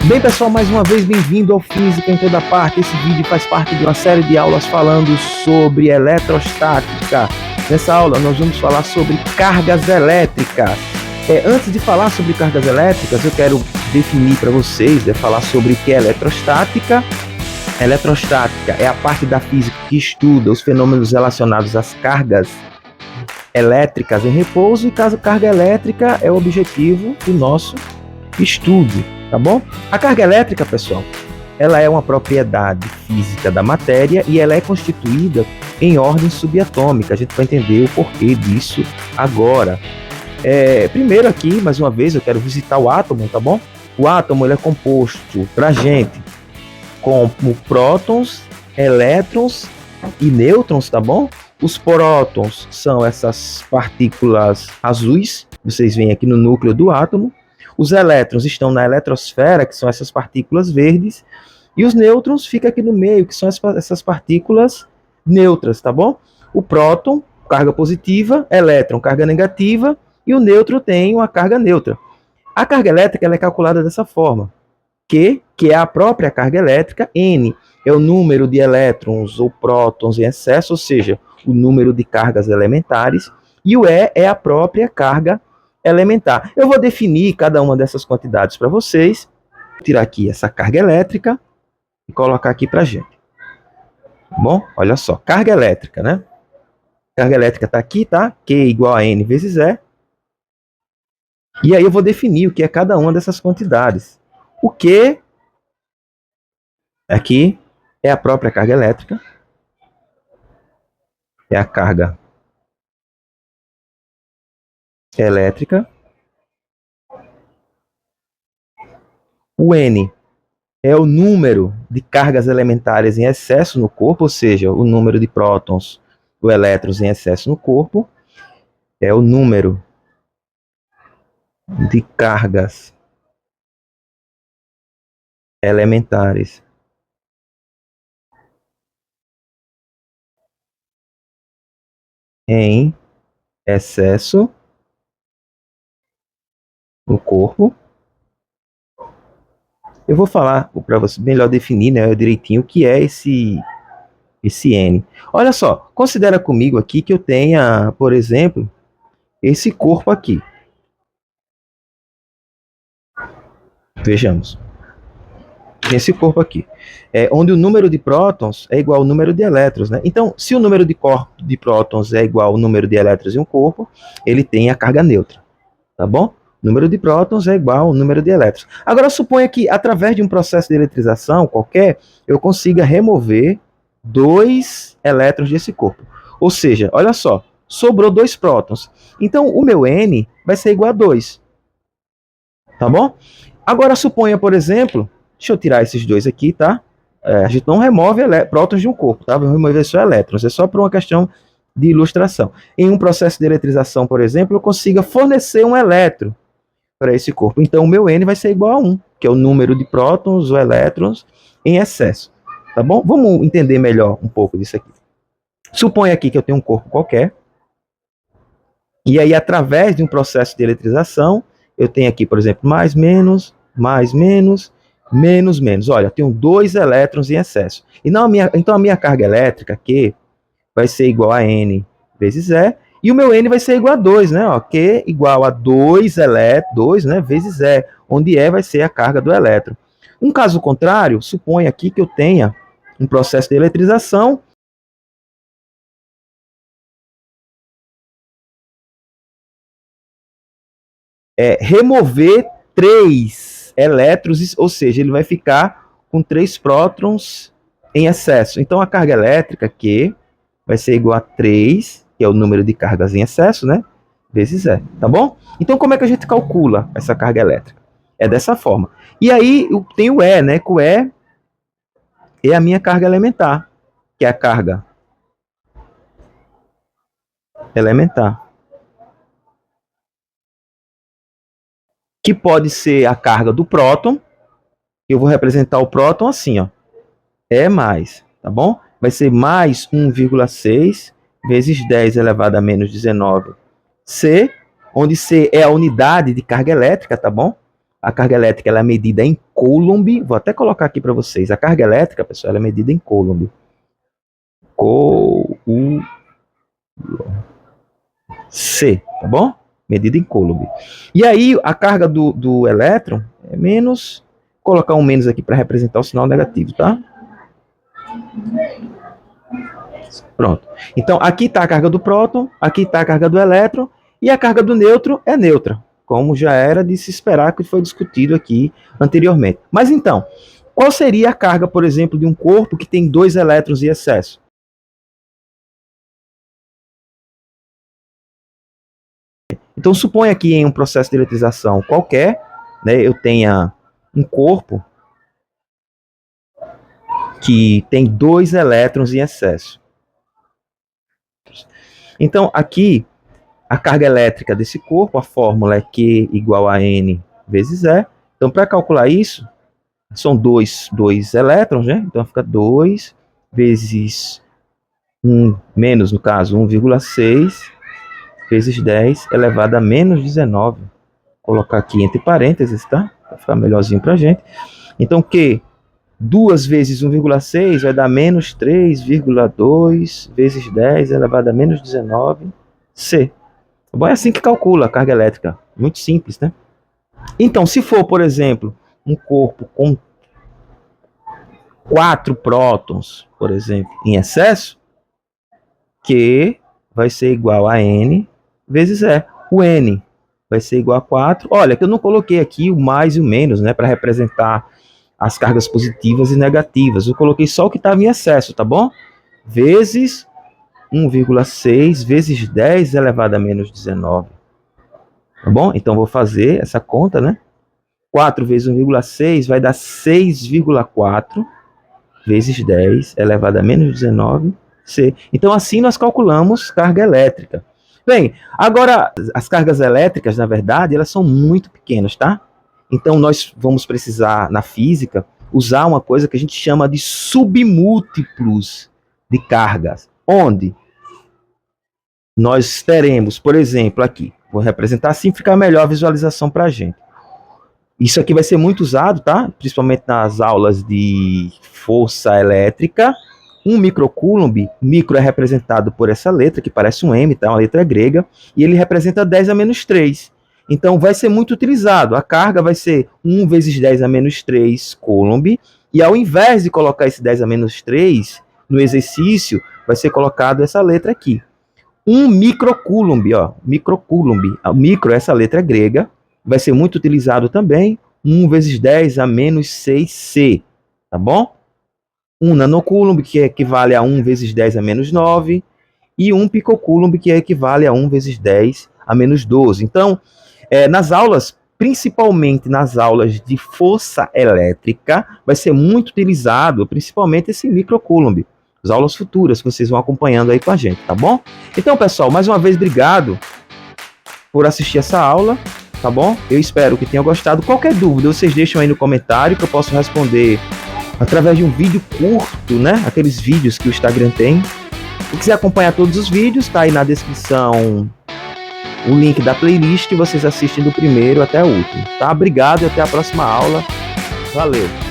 Bem, pessoal, mais uma vez bem-vindo ao Física em Toda Parte. Esse vídeo faz parte de uma série de aulas falando sobre eletrostática. Nessa aula nós vamos falar sobre cargas elétricas. Antes de falar sobre cargas elétricas, eu quero definir para vocês, falar sobre o que é eletrostática. Eletrostática é a parte da física que estuda os fenômenos relacionados às cargas elétricas em repouso, e caso carga elétrica é o objetivo do nosso estudo, tá bom? A carga elétrica, pessoal, ela é uma propriedade física da matéria e ela é constituída em ordem subatômica. A gente vai entender o porquê disso agora. Primeiro aqui, mais uma vez, eu quero visitar o átomo, tá bom? O átomo ele é composto, pra gente, como prótons, elétrons e nêutrons, tá bom? Os prótons são essas partículas azuis, vocês veem aqui no núcleo do átomo. Os elétrons estão na eletrosfera, que são essas partículas verdes, e os nêutrons ficam aqui no meio, que são essas partículas neutras, tá bom? O próton, carga positiva, elétron, carga negativa, e o nêutron tem uma carga neutra. A carga elétrica ela é calculada dessa forma, que é a própria carga elétrica. N é o número de elétrons ou prótons em excesso, ou seja, o número de cargas elementares, e o E é a própria carga elementar. Eu vou definir cada uma dessas quantidades para vocês. Vou tirar aqui essa carga elétrica e colocar aqui para a gente. Bom, olha só, carga elétrica, né? Carga elétrica está aqui, tá? Q igual a N vezes E. E aí eu vou definir o que é cada uma dessas quantidades. O Q aqui é a própria carga elétrica. É a carga elétrica. O N é o número de cargas elementares em excesso no corpo, ou seja, o número de prótons ou elétrons em excesso no corpo. É o número de cargas elementares em excesso no corpo. Eu vou falar para você melhor definir, né, direitinho o que é esse N. Olha só, considera comigo aqui que eu tenha, por exemplo, esse corpo aqui. Vejamos. Esse corpo aqui, onde o número de prótons é igual ao número de elétrons, né? Então, se o número de prótons é igual ao número de elétrons em um corpo, ele tem a carga neutra, tá bom? O número de prótons é igual ao número de elétrons. Agora, suponha que, através de um processo de eletrização qualquer, eu consiga remover 2 elétrons desse corpo. Ou seja, olha só, sobrou 2 prótons. Então, o meu N vai ser igual a 2, tá bom? Agora, suponha, por exemplo, deixa eu tirar esses dois aqui, tá? A gente não remove prótons de um corpo, tá? Vamos remover só elétrons. É só por uma questão de ilustração. Em um processo de eletrização, por exemplo, eu consiga fornecer um elétron para esse corpo. Então, o meu N vai ser igual a 1, que é o número de prótons ou elétrons em excesso. Tá bom? Vamos entender melhor um pouco disso aqui. Suponha aqui que eu tenho um corpo qualquer. E aí, através de um processo de eletrização, eu tenho aqui, por exemplo, mais, menos, menos, menos. Olha, eu tenho 2 elétrons em excesso. Então a minha carga elétrica, Q, vai ser igual a N vezes E, e o meu N vai ser igual a 2, né? Ó, Q igual a 2 elétrons, né, vezes E, onde E vai ser a carga do elétron. Um caso contrário, suponha aqui que eu tenha um processo de eletrização, remover 3 elétrons, ou seja, ele vai ficar com 3 prótons em excesso. Então, a carga elétrica, Q, vai ser igual a 3, que é o número de cargas em excesso, né? Vezes E, tá bom? Então, como é que a gente calcula essa carga elétrica? É dessa forma. E aí, tem o E, né? Que o E é a minha carga elementar, que é a carga elementar, que pode ser a carga do próton. Eu vou representar o próton assim, ó. E mais, tá bom? Vai ser mais 1,6 vezes 10 elevado a menos 19 C, onde C é a unidade de carga elétrica, tá bom? A carga elétrica ela é medida em Coulomb. Vou até colocar aqui para vocês. A carga elétrica, pessoal, ela é medida em Coulomb. C, tá bom? Medida em Coulomb. E aí, a carga do elétron é menos... Vou colocar um menos aqui para representar o sinal negativo, tá? Pronto. Então, aqui está a carga do próton, aqui está a carga do elétron, e a carga do nêutron é neutra, como já era de se esperar, que foi discutido aqui anteriormente. Mas então, qual seria a carga, por exemplo, de um corpo que tem 2 elétrons em excesso? Então, suponha que em um processo de eletrização qualquer, né, eu tenha um corpo que tem 2 elétrons em excesso. Então, aqui, a carga elétrica desse corpo, a fórmula é Q igual a N vezes E. Então, para calcular isso, são dois elétrons, né? Então, fica 2 vezes 1, menos, no caso, 1,6 vezes 10 elevado a menos 19. Vou colocar aqui entre parênteses, tá? Para ficar melhorzinho para a gente. Então, Q 2 vezes 1,6 vai dar menos 3,2 vezes 10 elevado a menos 19 C. Tá bom? É assim que calcula a carga elétrica. Muito simples, né? Então, se for, por exemplo, um corpo com 4 prótons, por exemplo, em excesso, Q vai ser igual a N vezes E. O N vai ser igual a 4. Olha, que eu não coloquei aqui o mais e o menos, né, para representar as cargas positivas e negativas. Eu coloquei só o que estava em excesso, tá bom? Vezes 1,6 vezes 10 elevado a menos 19. Tá bom? Então, vou fazer essa conta, né? 4 vezes 1,6 vai dar 6,4 vezes 10 elevado a menos 19 C. Então, assim nós calculamos carga elétrica. Bem, agora, as cargas elétricas, na verdade, elas são muito pequenas, tá? Então, nós vamos precisar, na física, usar uma coisa que a gente chama de submúltiplos de cargas. Onde nós teremos, por exemplo, aqui, vou representar assim, fica melhor a visualização para a gente. Isso aqui vai ser muito usado, tá? Principalmente nas aulas de força elétrica. 1 microcoulomb, micro é representado por essa letra, que parece um M, tá? Uma letra grega, e ele representa 10 a menos 3. Então, vai ser muito utilizado. A carga vai ser 1 vezes 10 a menos 3 coulomb, e ao invés de colocar esse 10 a menos 3 no exercício, vai ser colocado essa letra aqui. 1 microcoulomb, ó, microcoulomb. A micro, essa letra grega, vai ser muito utilizado também. 1 vezes 10 a menos 6C, tá bom? 1 nanocoulomb, que equivale a 1 vezes 10 a menos 9, e 1 picocoulomb, que equivale a 1 vezes 10 a menos 12. Então, nas aulas, principalmente nas aulas de força elétrica, vai ser muito utilizado, principalmente esse microcoulomb. As aulas futuras que vocês vão acompanhando aí com a gente, tá bom? Então, pessoal, mais uma vez, obrigado por assistir essa aula, tá bom? Eu espero que tenham gostado. Qualquer dúvida, vocês deixam aí no comentário que eu posso responder através de um vídeo curto, né? Aqueles vídeos que o Instagram tem. Se quiser acompanhar todos os vídeos, tá aí na descrição o link da playlist, vocês assistem do primeiro até o último, tá? Obrigado e até a próxima aula. Valeu!